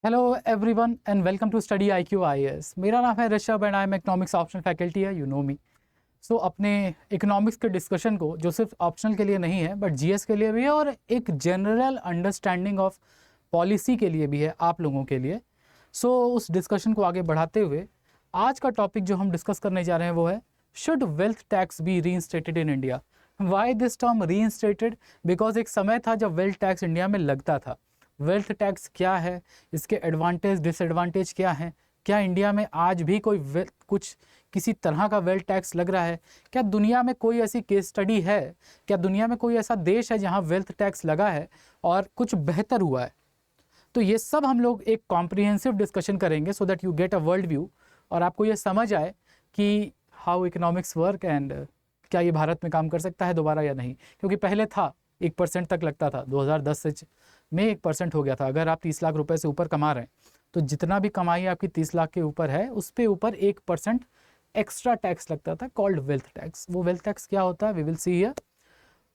Hello everyone and welcome to study IQ IAS। मेरा नाम है Rishabh and I am economics optional faculty है, you know me. So अपने economics के discussion को जो सिर्फ ऑप्शनल के लिए नहीं है बट जीएस के लिए भी है और एक जनरल अंडरस्टैंडिंग ऑफ पॉलिसी के लिए भी है आप लोगों के लिए। सो उस डिस्कशन को आगे बढ़ाते हुए आज का टॉपिक जो हम डिस्कस करने जा रहे हैं वो है should wealth tax be reinstated in India. Why this term reinstated? Because एक समय था जब वेल्थ टैक्स इंडिया में लगता था। वेल्थ टैक्स क्या है, इसके एडवांटेज डिसएडवांटेज क्या हैं, क्या इंडिया में आज भी कोई कुछ किसी तरह का वेल्थ टैक्स लग रहा है, क्या दुनिया में कोई ऐसी केस स्टडी है, क्या दुनिया में कोई ऐसा देश है जहां वेल्थ टैक्स लगा है और कुछ बेहतर हुआ है। तो ये सब हम लोग एक कॉम्प्रिहेंसिव डिस्कशन करेंगे so that you get a world view और आपको ये समझ आए कि हाउ इकोनॉमिक्स वर्क एंड क्या ये भारत में काम कर सकता है दोबारा या नहीं। क्योंकि पहले था 1% तक लगता था, 2010 से में 1% हो गया था। अगर आप 30 लाख रुपए से ऊपर कमा रहे हैं तो जितना भी कमाई आपकी 30 लाख के ऊपर है उस पे ऊपर 1% एक्स्ट्रा टैक्स लगता था, कॉल्ड वेल्थ टैक्स। वो वेल्थ टैक्स क्या होता है वी विल सी हियर,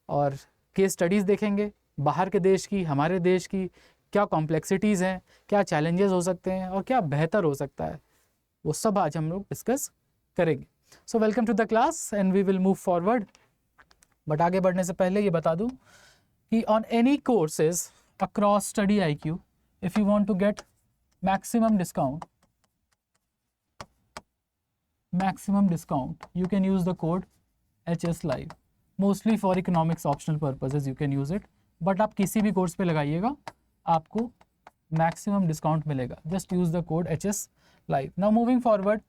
और केस स्टडीज़ देखेंगे बाहर के देश की, हमारे देश की, क्या कॉम्प्लेक्सिटीज़ हैं, क्या चैलेंजेस हो सकते हैं और क्या बेहतर हो सकता है, वो सब आज हम लोग डिस्कस करेंगे। So welcome to the class and we will move forward. But आगे बढ़ने से पहले ये बता दूं कि on any courses across study IQ, if you want to get maximum discount, you can use the code HS Live. Mostly for economics optional purposes you can use it, but आप किसी भी कोर्स पे लगाइएगा आपको maximum discount मिलेगा। Just use the code HS Live. Now moving forward,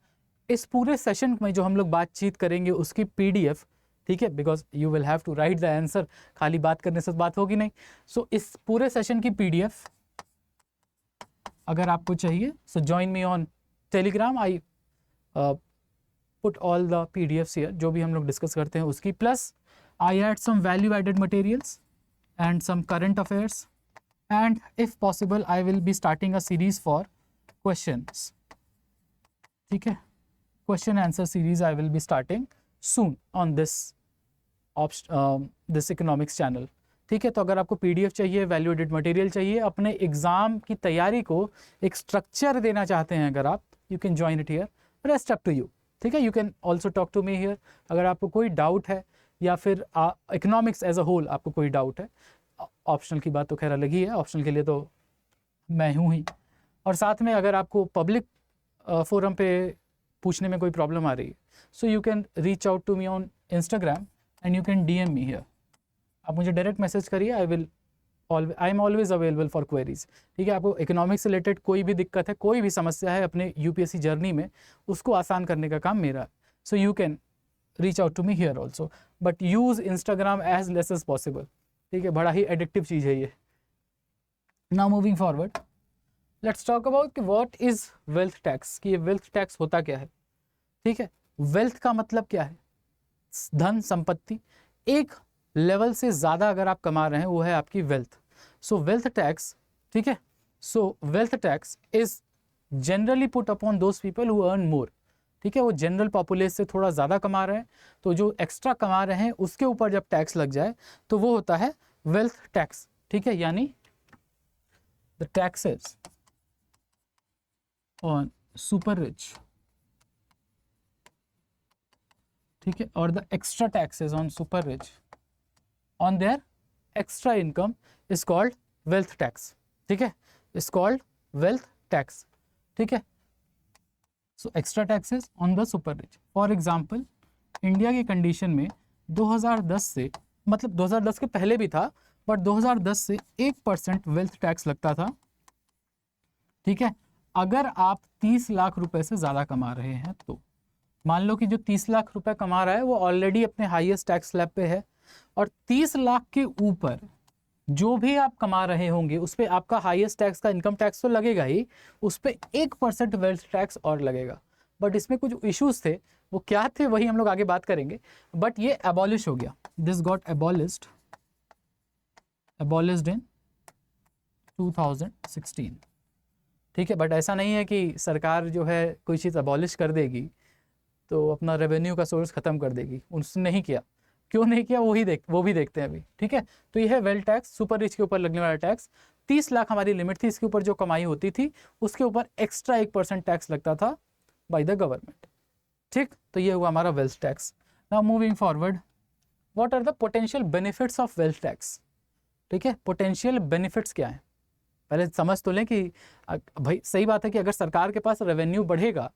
इस पूरे session में जो हम लोग बातचीत करेंगे उसकी PDF, ठीक है, because you will have to write the answer, खाली बात करने से बात होगी नहीं। सो इस पूरे सेशन की PDF अगर आपको चाहिए so join me on Telegram. I put all the PDFs here, जो भी हम लोग डिस्कस करते हैं उसकी, plus I add some value added materials and some current affairs and if possible I will be starting a series for questions. ठीक है, question answer series I will be starting soon on this economics channel. ठीक है, तो अगर आपको PDF चाहिए, value added material चाहिए, अपने एग्जाम की तैयारी को एक स्ट्रक्चर देना चाहते हैं अगर आप, you can join it here, rest up to you. ठीक है, you can also talk to me here अगर आपको कोई डाउट है या फिर इकोनॉमिक्स एज अ होल आपको कोई डाउट है। ऑप्शनल की बात तो खैर अलग ही है, ऑप्शनल के लिए तो मैं हूँ ही। और साथ में अगर आपको पब्लिक फोरम पे पूछने में कोई प्रॉब्लम आ रही है so you can reach out to me on Instagram and you can DM me here. आप मुझे डायरेक्ट मैसेज करिए, I am always available for queries. ठीक है, आपको इकोनॉमिक्स से रिलेटेड कोई भी दिक्कत है, कोई भी समस्या है अपने UPSC जर्नी में, उसको आसान करने का काम मेरा है। So you can reach out to me here also, but use Instagram as less as possible. ठीक है, बड़ा ही एडिक्टिव चीज़ है ये। Now moving forward, let's talk about what is wealth tax, कि ये वेल्थ टैक्स होता क्या है। ठीक है, वेल्थ का मतलब क्या है? धन, संपत्ति। एक लेवल से ज़्यादा अगर आप कमा रहे हैं वो है आपकी वेल्थ। सो वेल्थ टैक्स, ठीक है, सो wealth tax is generally put upon those people who earn more. ठीक है, वो जनरल पॉपुलेशन से थोड़ा ज़्यादा कमा रहे हैं, तो जो एक्स्ट्रा कमा रहे हैं उसके ऊपर जब टैक्स लग जाए तो वो होता है वेल्थ टैक्स। ठीक है, यानी the taxes on super rich, ठीक है, और the extra taxes on super rich on their extra income is called wealth tax. ठीक है, इज कॉल्ड वेल्थ टैक्स। ठीक है, so extra taxes on the super rich. For example, India की condition में 2010 से, मतलब 2010 के पहले भी था, बट 2010 से 1% वेल्थ टैक्स लगता था। ठीक है, अगर आप 30 लाख रुपए से ज़्यादा कमा रहे हैं तो मान लो कि जो 30 लाख रुपए कमा रहा है वो ऑलरेडी अपने हाईएस्ट टैक्स स्लैब पे है, और 30 लाख के ऊपर जो भी आप कमा रहे होंगे उस पर आपका हाईएस्ट टैक्स का इनकम टैक्स तो लगेगा ही, उस पर 1% वेल्थ टैक्स और लगेगा। बट इसमें कुछ इश्यूज थे, वो क्या थे वही हम लोग आगे बात करेंगे। बट ये एबॉलिश हो गया, दिस गॉट एबॉलिश्ड इन 2016। ठीक है, बट ऐसा नहीं है कि सरकार जो है कोई चीज़ एबॉलिश कर देगी तो अपना रेवेन्यू का सोर्स खत्म कर देगी। उसने नहीं किया, क्यों नहीं किया वो भी देखते हैं अभी। ठीक है, तो ये है वेल्थ टैक्स, सुपर रिच के ऊपर लगने वाला टैक्स। 30 लाख हमारी लिमिट थी, इसके ऊपर जो कमाई होती थी उसके ऊपर एक्स्ट्रा 1% टैक्स लगता था बाय द गवर्नमेंट। ठीक, तो ये हुआ हमारा wealth tax. Now moving forward, what are the potential benefits of wealth tax. ठीक है, पोटेंशियल बेनिफिट्स क्या है, पहले समझ तो लें कि भाई सही बात है कि अगर सरकार के पास रेवेन्यू बढ़ेगा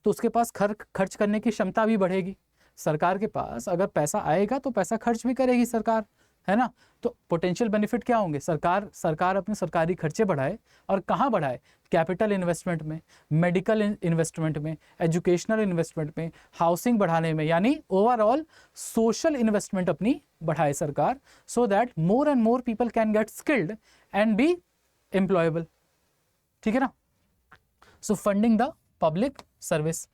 तो उसके पास खर्च करने की क्षमता भी बढ़ेगी। सरकार के पास अगर पैसा आएगा तो पैसा खर्च भी करेगी सरकार, है ना। तो पोटेंशियल बेनिफिट क्या होंगे, सरकार अपने सरकारी खर्चे बढ़ाए, और कहाँ बढ़ाए, कैपिटल इन्वेस्टमेंट में, मेडिकल इन्वेस्टमेंट में, एजुकेशनल इन्वेस्टमेंट में, हाउसिंग बढ़ाने में, यानी ओवरऑल सोशल इन्वेस्टमेंट अपनी बढ़ाए सरकार, so that more and more people can get skilled and be employable. ठीक है ना। So funding the public service,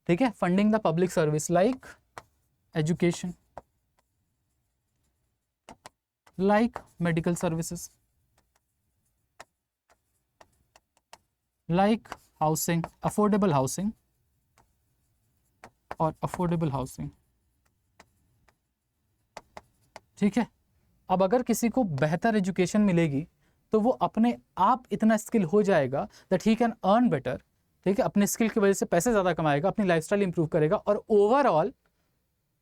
ठीक है, funding the public service like education, like medical services, like housing, affordable housing और affordable housing। ठीक है, अब अगर किसी को बेहतर एजुकेशन मिलेगी तो वो अपने आप इतना स्किल हो जाएगा that he can earn better. ठीक है, अपने स्किल की वजह से पैसे ज़्यादा कमाएगा, अपनी लाइफस्टाइल इंप्रूव करेगा, और ओवरऑल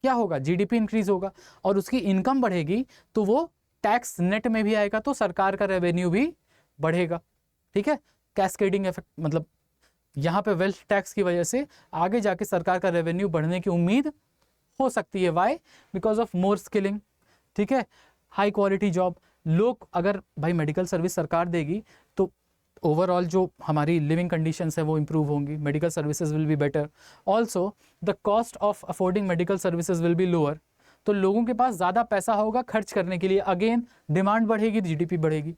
क्या होगा, जीडीपी इंक्रीज होगा, और उसकी इनकम बढ़ेगी तो वो टैक्स नेट में भी आएगा, तो सरकार का रेवेन्यू भी बढ़ेगा। ठीक है, कैस्केडिंग इफेक्ट, मतलब यहाँ पे वेल्थ टैक्स की वजह से आगे जाके सरकार का रेवेन्यू बढ़ने की उम्मीद हो सकती है। Why, because of more skilling. ठीक है, हाई क्वालिटी जॉब, लोग अगर भाई मेडिकल सर्विस सरकार देगी तो ओवरऑल जो हमारी लिविंग कंडीशंस है वो इंप्रूव होंगी, medical services will be better, also the cost of affording medical services will be lower, तो लोगों के पास ज़्यादा पैसा होगा खर्च करने के लिए, अगेन डिमांड बढ़ेगी, जीडीपी बढ़ेगी,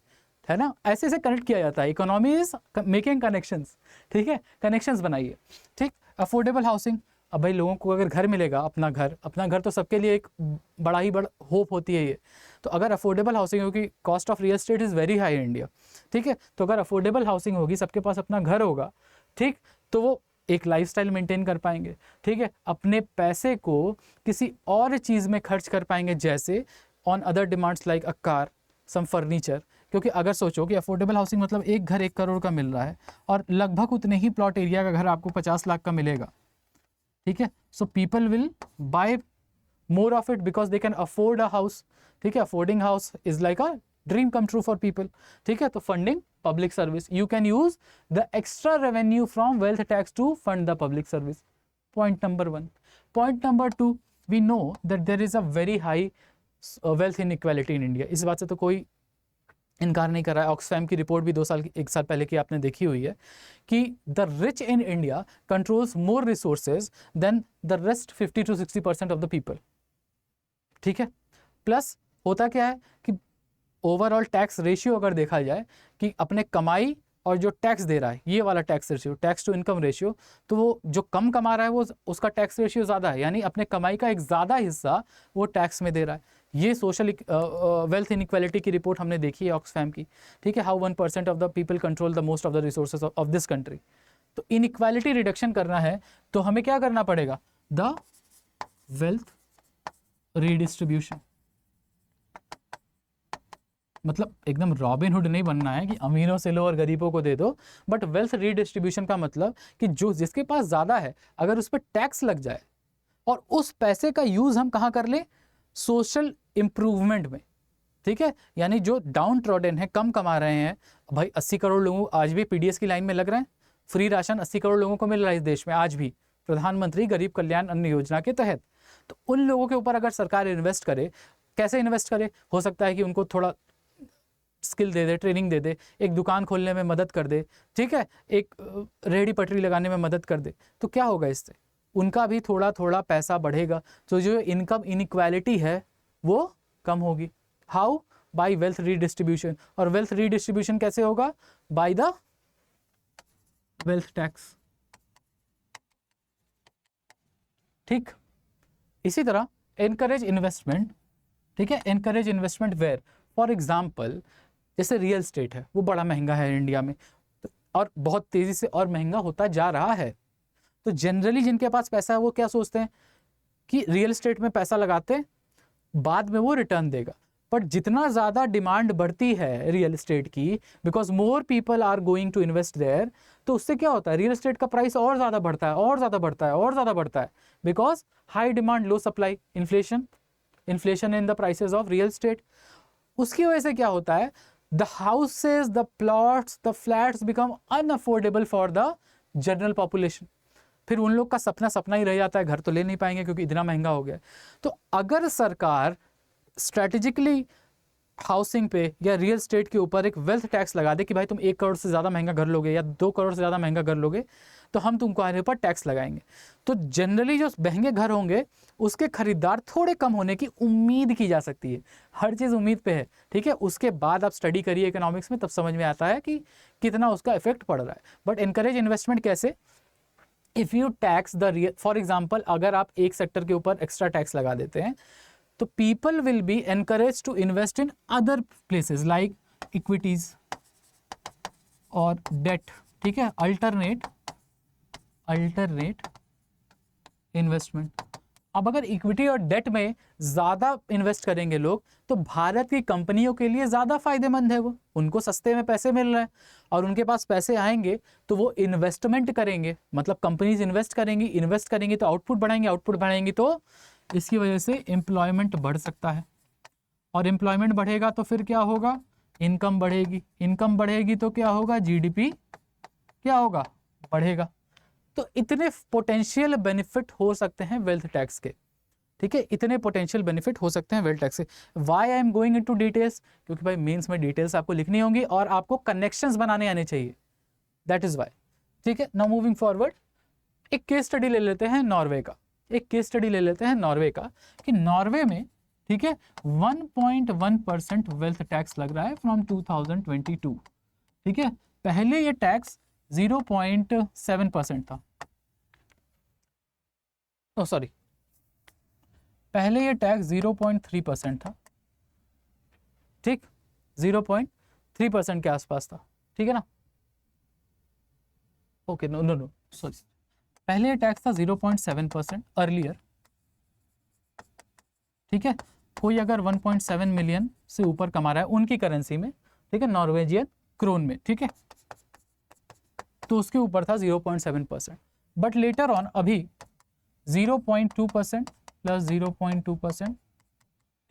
है ना। ऐसे ऐसे कनेक्ट किया जाता है, इकोनॉमी इज मेकिंग कनेक्शंस। ठीक है, कनेक्शंस बनाइए। ठीक, अफोर्डेबल हाउसिंग, अब भाई लोगों को अगर घर मिलेगा, अपना घर तो सबके लिए एक बड़ा ही बड़ा होप होती है ये, तो अगर अफोर्डेबल हाउसिंग होगी, cost of real estate is very high in India. ठीक है, तो अगर अफोर्डेबल हाउसिंग होगी, सबके पास अपना घर होगा, ठीक, तो वो एक लाइफस्टाइल मेंटेन कर पाएंगे। ठीक है, अपने पैसे को किसी और चीज़ में खर्च कर पाएंगे, जैसे on other demands like a car, some furniture. क्योंकि अगर सोचो कि अफोर्डेबल हाउसिंग मतलब एक घर 1 करोड़ का मिल रहा है और लगभग उतने ही प्लॉट एरिया का घर आपको 50 लाख का मिलेगा। ठीक है, so people will buy more of it because they can afford a house. ठीक है, affording house is like a dream come true for people. ठीक है, तो funding public service, you can use the extra revenue from wealth tax to fund the public service. Point number 1. Point number 2, we know that there is a very high wealth inequality in India. इस बात से तो कोई इनकार नहीं कर रहा है। ऑक्सफैम की रिपोर्ट भी 1 साल पहले की आपने देखी हुई है कि the rich in India controls more resources than the rest 50 to 60% of the people. ठीक है, प्लस होता क्या है कि ओवरऑल टैक्स रेशियो अगर देखा जाए कि अपने कमाई और जो टैक्स दे रहा है, ये वाला tax ratio, tax to income ratio, तो वो जो कम कमा रहा है वो उसका टैक्स रेशियो ज़्यादा है, यानी अपने कमाई का एक ज़्यादा हिस्सा वो टैक्स में दे रहा है। ये सोशल वेल्थ इनइक्वालिटी की रिपोर्ट हमने देखी है ऑक्सफैम की। ठीक है, how 1% of the people control the most of the resources of this country. तो इनइक्वालिटी रिडक्शन करना है तो हमें क्या करना पड़ेगा, द वेल्थ रीडिस्ट्रीब्यूशन। मतलब एकदम रॉबिनहुड नहीं बनना है कि अमीरों से लो और गरीबों को दे दो, बट वेल्थ रीडिस्ट्रीब्यूशन का मतलब कि जो जिसके पास ज़्यादा है अगर उस पर टैक्स लग जाए और उस पैसे का यूज़ हम कहाँ कर लें, सोशल इम्प्रूवमेंट में। ठीक है, यानी जो डाउन ट्रॉडन है, कम कमा रहे हैं, भाई 80 करोड़ लोगों आज भी पीडीएस की लाइन में लग रहे हैं, फ्री राशन 80 करोड़ लोगों को मिल रहा है इस देश में आज भी, प्रधानमंत्री गरीब कल्याण अन्न योजना के तहत। तो उन लोगों के ऊपर अगर सरकार इन्वेस्ट करे, कैसे इन्वेस्ट करे, हो सकता है कि उनको थोड़ा स्किल दे दे, ट्रेनिंग दे दे, एक दुकान खोलने में मदद कर दे, ठीक है, एक रेहड़ी पटरी लगाने में मदद कर दे, तो क्या होगा इससे, उनका भी थोड़ा थोड़ा पैसा बढ़ेगा, तो जो इनकम इनइक्वालिटी है वो कम होगी। How, by wealth redistribution. और वेल्थ रीडिस्ट्रीब्यूशन कैसे होगा, बाय द वेल्थ टैक्स। ठीक, इसी तरह एनकरेज इन्वेस्टमेंट। ठीक है, encourage investment where, for example जैसे रियल एस्टेट है, वो बड़ा महंगा है इंडिया में, तो और बहुत तेज़ी से और महंगा होता जा रहा है। तो जनरली जिनके पास पैसा है वो क्या सोचते हैं कि रियल एस्टेट में पैसा लगाते, बाद में वो रिटर्न देगा। बट जितना ज़्यादा डिमांड बढ़ती है रियल एस्टेट की, because more people are going to invest there, तो उससे क्या होता है, रियल एस्टेट का प्राइस और ज़्यादा बढ़ता है और ज़्यादा बढ़ता है और ज़्यादा बढ़ता है, because high demand low supply, inflation in the prices of real estate. उसकी वजह से क्या होता है, the houses, the plots, the flats become unaffordable for the general population. फिर उन लोग का सपना सपना ही रह जाता है, घर तो ले नहीं पाएंगे क्योंकि इतना महंगा हो गया। तो अगर सरकार स्ट्रेटेजिकली हाउसिंग पे या रियल एस्टेट के ऊपर एक वेल्थ टैक्स लगा दे कि भाई तुम 1 करोड़ से ज़्यादा महंगा घर लोगे या 2 करोड़ से ज़्यादा महंगा घर लोगे तो हम तुमको आने पर टैक्स लगाएंगे, तो जनरली जो महंगे घर होंगे उसके खरीदार थोड़े कम होने की उम्मीद की जा सकती है। हर चीज़ उम्मीद पे है, ठीक है। उसके बाद आप स्टडी करिए इकोनॉमिक्स में, तब समझ में आता है कि कितना उसका इफेक्ट पड़ रहा है। बट एनकरेज इन्वेस्टमेंट कैसे, if you tax the real, for example अगर आप एक सेक्टर के ऊपर एक्स्ट्रा टैक्स लगा देते हैं तो people will be encouraged to invest in other places like equities और debt, ठीक है, alternate investment। अब अगर इक्विटी और डेट में ज़्यादा इन्वेस्ट करेंगे लोग तो भारत की कंपनियों के लिए ज़्यादा फायदेमंद है, वो उनको सस्ते में पैसे मिल रहे हैं और उनके पास पैसे आएंगे तो वो इन्वेस्टमेंट करेंगे, मतलब कंपनीज इन्वेस्ट करेंगी तो आउटपुट बढ़ाएंगी तो इसकी वजह से एम्प्लॉयमेंट बढ़ सकता है, और एम्प्लॉयमेंट बढ़ेगा तो फिर क्या होगा, इनकम बढ़ेगी तो क्या होगा, जीडीपी क्या होगा, बढ़ेगा। तो इतने पोटेंशियल बेनिफिट हो सकते हैं वेल्थ टैक्स के, ठीक है, इतने पोटेंशियल बेनिफिट हो सकते हैं वेल्थ टैक्स से। Why I am going into details, क्योंकि भाई मेंस में डिटेल्स आपको लिखनी होंगी और आपको कनेक्शंस बनाने आने चाहिए, दैट इज वाई, ठीक है। नाउ मूविंग फॉरवर्ड, एक केस स्टडी ले लेते हैं नॉर्वे का, कि नॉर्वे में, ठीक है, 1.1% वेल्थ टैक्स लग रहा है फ्रॉम 2022, ठीक है। पहले ये टैक्स 0.7% था, सॉरी, पहले ये टैक्स 0.3% था, ठीक, 0.3% के आसपास था, ठीक है ना, ओके, नो सॉरी, पहले ये टैक्स था 0.7% अर्लियर, ठीक है। कोई अगर 1.7 मिलियन से ऊपर कमा रहा है उनकी करेंसी में, ठीक है, नॉर्वेजियन क्रोन में, ठीक है, तो उसके ऊपर था 0.7%, बट लेटर ऑन अभी 0.2% प्लस 0.2%,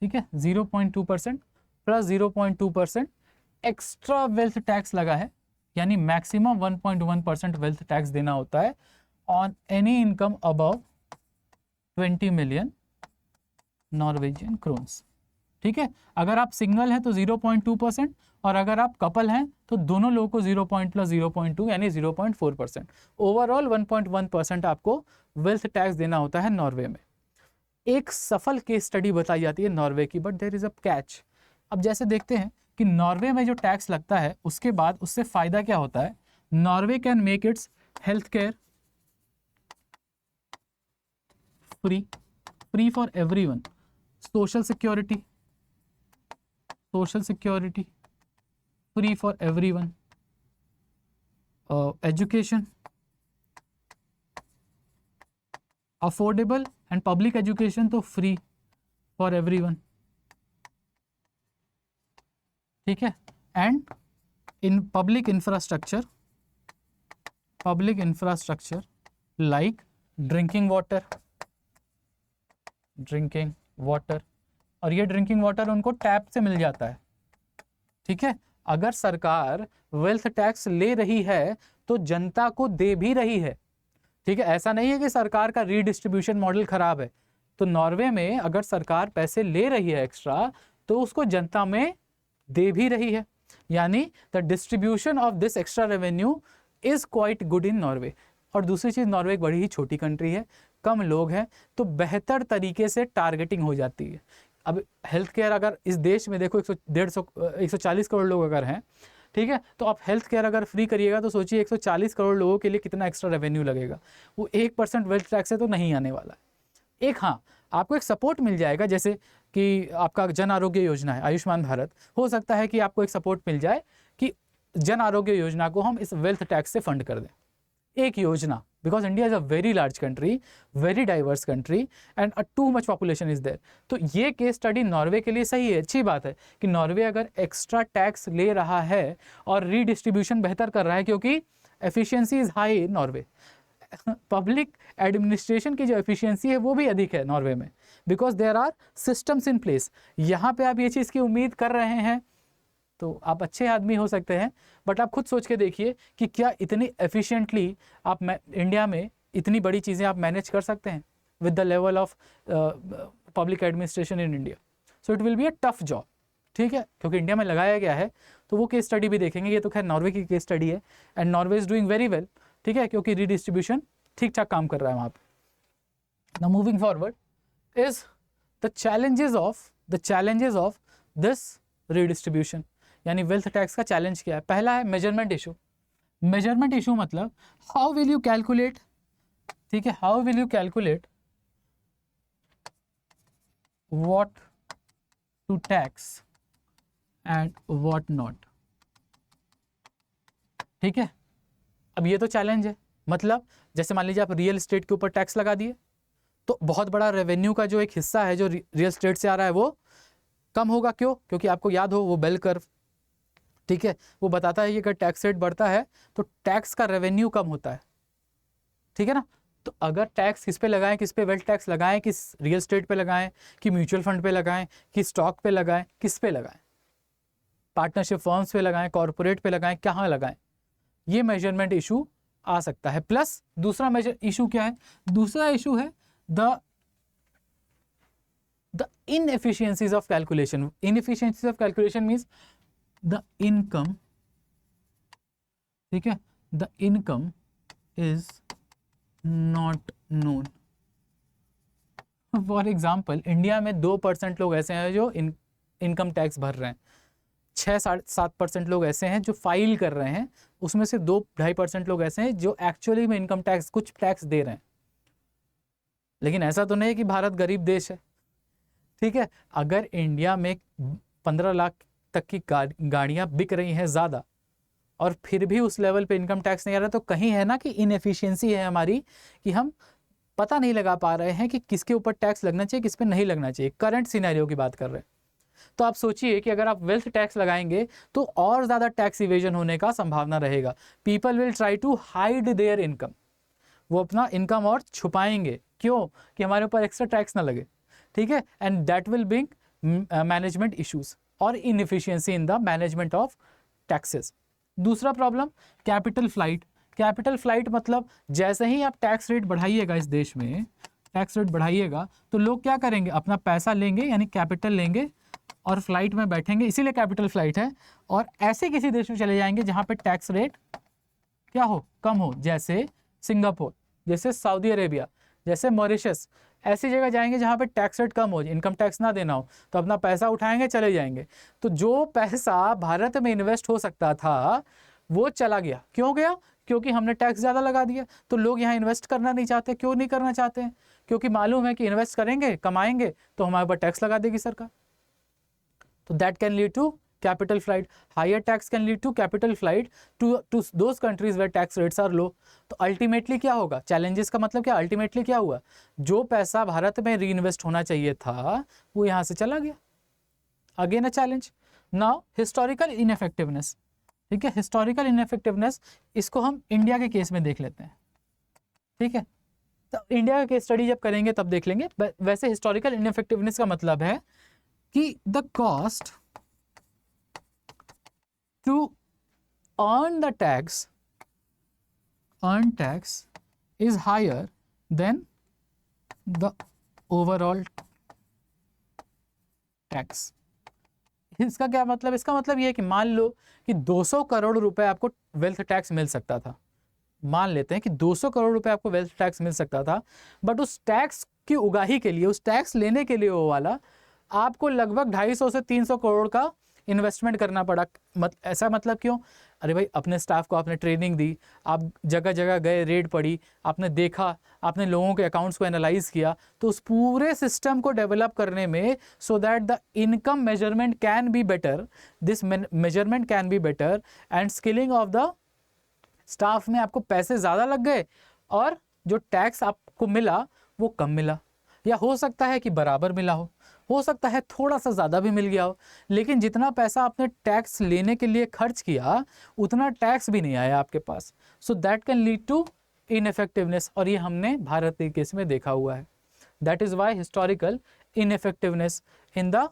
ठीक है, 0.2% प्लस 0.2% एक्स्ट्रा वेल्थ टैक्स लगा है, यानी मैक्सिमम 1.1% वेल्थ टैक्स देना होता है on any income above 20 million Norwegian krones, ठीक है। अगर आप सिंगल हैं तो 0.2% और अगर आप कपल हैं तो दोनों लोगों को 0. प्लस 0.2 यानी 0.4%, ओवरऑल 1.1% आपको वेल्थ टैक्स देना होता है नॉर्वे में। एक सफल केस स्टडी बताई जाती है नॉर्वे की, but there is a catch. अब जैसे देखते हैं कि नॉर्वे में जो टैक्स लगता है उसके बाद उससे फायदा क्या होता है, Norway can make it's health care free for everyone, social security free for everyone, education affordable and public education तो free for everyone, ठीक है, and in public infrastructure like drinking water, और ये ड्रिंकिंग वाटर उनको tap से मिल जाता है, ठीक है। अगर सरकार वेल्थ टैक्स ले रही है तो जनता को दे भी रही है, ठीक है, ऐसा नहीं है कि सरकार का रीडिस्ट्रीब्यूशन मॉडल खराब है। तो नॉर्वे में अगर सरकार पैसे ले रही है एक्स्ट्रा तो उसको जनता में दे भी रही है, यानी the distribution of this extra revenue is quite good in Norway. और दूसरी चीज़, नॉर्वे एक बड़ी ही छोटी कंट्री है, कम लोग हैं, तो बेहतर तरीके से टारगेटिंग हो जाती है। अब हेल्थ केयर अगर इस देश में देखो 140 करोड़ लोग अगर हैं, ठीक है, तो आप हेल्थ केयर अगर फ्री करिएगा तो सोचिए 140 करोड़ लोगों के लिए कितना एक्स्ट्रा रेवेन्यू लगेगा। वो 1% वेल्थ टैक्स से तो नहीं आने वाला है। एक, हाँ, आपको एक सपोर्ट मिल जाएगा, जैसे कि आपका जन आरोग्य योजना है, आयुष्मान भारत, हो सकता है कि आपको एक सपोर्ट मिल जाए कि जन आरोग्य योजना को हम इस वेल्थ टैक्स से फंड कर दें, एक योजना because India is a very large country, very diverse country and too much population is there. तो ये केस स्टडी नॉर्वे के लिए सही है, अच्छी बात है कि नॉर्वे अगर एक्स्ट्रा टैक्स ले रहा है और रीडिस्ट्रीब्यूशन बेहतर कर रहा है, क्योंकि efficiency is high in Norway, public administration की जो एफिशिएंसी है वो भी अधिक है नॉर्वे में, because there are systems in place. यहाँ पे आप ये चीज़ की उम्मीद कर रहे हैं तो आप अच्छे आदमी हो सकते हैं, बट आप खुद सोच के देखिए कि क्या इतनी एफिशिएंटली आप इंडिया में इतनी बड़ी चीज़ें आप मैनेज कर सकते हैं with the level of public administration in India. So it will be a tough job, ठीक है, क्योंकि इंडिया में लगाया गया है। तो वो केस स्टडी भी देखेंगे, ये तो खैर नॉर्वे की केस स्टडी है and Norway is doing very well, ठीक है, क्योंकि रीडिस्ट्रीब्यूशन ठीक ठाक काम कर रहा है वहाँ पे। Now moving forward is the challenges of this redistribution, यानी वेल्थ टैक्स का चैलेंज क्या है। पहला है मेजरमेंट इशू। मेजरमेंट इशू मतलब हाउ विल यू कैलकुलेट, ठीक है, how will you calculate what to tax and what not, ठीक है। अब ये तो चैलेंज है, मतलब जैसे मान लीजिए आप रियल एस्टेट के ऊपर टैक्स लगा दिए तो बहुत बड़ा रेवेन्यू का जो एक हिस्सा है जो रियल एस्टेट से आ रहा है वो कम होगा। क्यों? क्योंकि आपको याद हो वो बेल कर्व, ठीक है, वो बताता है कि अगर टैक्स रेट बढ़ता है तो टैक्स का रेवेन्यू कम होता है, ठीक है ना। तो अगर टैक्स किस पे लगाएं, किस पे वेल्थ टैक्स लगाएं, किस रियल एस्टेट पे लगाएं, कि म्यूचुअल फंड पे लगाएं, कि स्टॉक पे लगाएं, किस पे लगाएं, पार्टनरशिप फर्म्स पे लगाएं, कॉर्पोरेट पे लगाएं, कहाँ लगाएं, ये मेजरमेंट इशू आ सकता है। प्लस दूसरा मेजर इशू क्या है? दूसरा इशू है the inefficiencies of calculation. Inefficiencies of calculation means the income, ठीक है, the income is not known. For example India में 2% लोग ऐसे हैं जो इनकम टैक्स भर रहे हैं, 6-7% लोग ऐसे हैं जो फाइल कर रहे हैं, उसमें से 2-2.5% लोग ऐसे हैं जो एक्चुअली में इनकम टैक्स कुछ टैक्स दे रहे हैं। लेकिन ऐसा तो नहीं है कि भारत गरीब देश है, ठीक है। अगर इंडिया में 15 लाख तक की गाड़ियां बिक रही हैं ज़्यादा और फिर भी उस लेवल पे इनकम टैक्स नहीं आ रहा, तो कहीं है ना कि इनएफिशिएंसी है हमारी, कि हम पता नहीं लगा पा रहे हैं कि किसके ऊपर टैक्स लगना चाहिए, किस पे नहीं लगना चाहिए। करंट सिनेरियो की बात कर रहे हैं। तो आप सोचिए कि अगर आप वेल्थ टैक्स लगाएंगे तो और ज़्यादा टैक्स इवेजन होने का संभावना रहेगा। People will try to hide their income, वो अपना इनकम और छुपाएंगे। क्यों? कि हमारे ऊपर एक्स्ट्रा टैक्स ना लगे, ठीक है। And that will bring management issues और inefficiency in the management of taxes. दूसरा problem capital flight. Capital flight मतलब जैसे ही आप टैक्स रेट बढ़ाइएगा, इस देश में टैक्स रेट बढ़ाइएगा तो लोग क्या करेंगे, अपना पैसा लेंगे यानी कैपिटल लेंगे और फ्लाइट में बैठेंगे, इसीलिए कैपिटल फ्लाइट है, और ऐसे किसी देश में चले जाएंगे जहाँ पे टैक्स रेट क्या हो, कम हो, जैसे सिंगापुर, जैसे सऊदी अरेबिया, जैसे मॉरिशस। ऐसी जगह जाएंगे जहाँ पे टैक्स रेट कम हो, इनकम टैक्स ना देना हो, तो अपना पैसा उठाएंगे, चले जाएंगे। तो जो पैसा भारत में इन्वेस्ट हो सकता था वो चला गया। क्यों गया? क्योंकि हमने टैक्स ज़्यादा लगा दिया। तो लोग यहाँ इन्वेस्ट करना नहीं चाहते। क्यों नहीं करना चाहते हैं? क्योंकि मालूम है कि इन्वेस्ट करेंगे, कमाएंगे तो हमारे ऊपर टैक्स लगा देगी सरकार। तो that can lead to capital flight. Higher tax can lead to capital flight to those countries where tax rates are low. तो अल्टीमेटली क्या होगा? चैलेंजेस का मतलब क्या? अल्टीमेटली क्या हुआ? जो पैसा भारत में री इन्वेस्ट होना चाहिए था वो यहाँ से चला गया। Again a challenge. Now historical ineffectiveness, ठीक है, हिस्टोरिकल इनएफेक्टिवनेस, इसको हम इंडिया के केस में देख लेते हैं, ठीक है। तो इंडिया का केस स्टडी जब करेंगे तब देख लेंगे। वैसे हिस्टोरिकल इनएफेक्टिवनेस का मतलब है कि the cost to earn tax is higher than the overall tax. इसका क्या मतलब? इसका मतलब ये है कि मान लो कि 200 करोड़ रुपए आपको वेल्थ टैक्स मिल सकता था। मान लेते हैं कि 200 करोड़ रुपए आपको वेल्थ टैक्स मिल सकता था, बट उस टैक्स की उगाही के लिए, उस टैक्स लेने के लिए वो वाला आपको लगभग 250 से 300 करोड़ का इन्वेस्टमेंट करना पड़ा। ऐसा मतलब क्यों? अरे भाई, अपने स्टाफ को आपने ट्रेनिंग दी, आप जगह जगह गए, रेड पड़ी, आपने देखा, आपने लोगों के अकाउंट्स को एनालाइज किया, तो उस पूरे सिस्टम को डेवलप करने में, so that the income measurement can be better, this measurement can be better and skilling of the staff में आपको पैसे ज़्यादा लग गए और जो टैक्स आपको मिला वो कम मिला, या हो सकता है कि बराबर मिला हो सकता है थोड़ा सा ज़्यादा भी मिल गया हो, लेकिन जितना पैसा आपने टैक्स लेने के लिए खर्च किया उतना टैक्स भी नहीं आया आपके पास। So that can lead to ineffectiveness, और ये हमने भारत के केस में देखा हुआ है। That is why historical ineffectiveness in the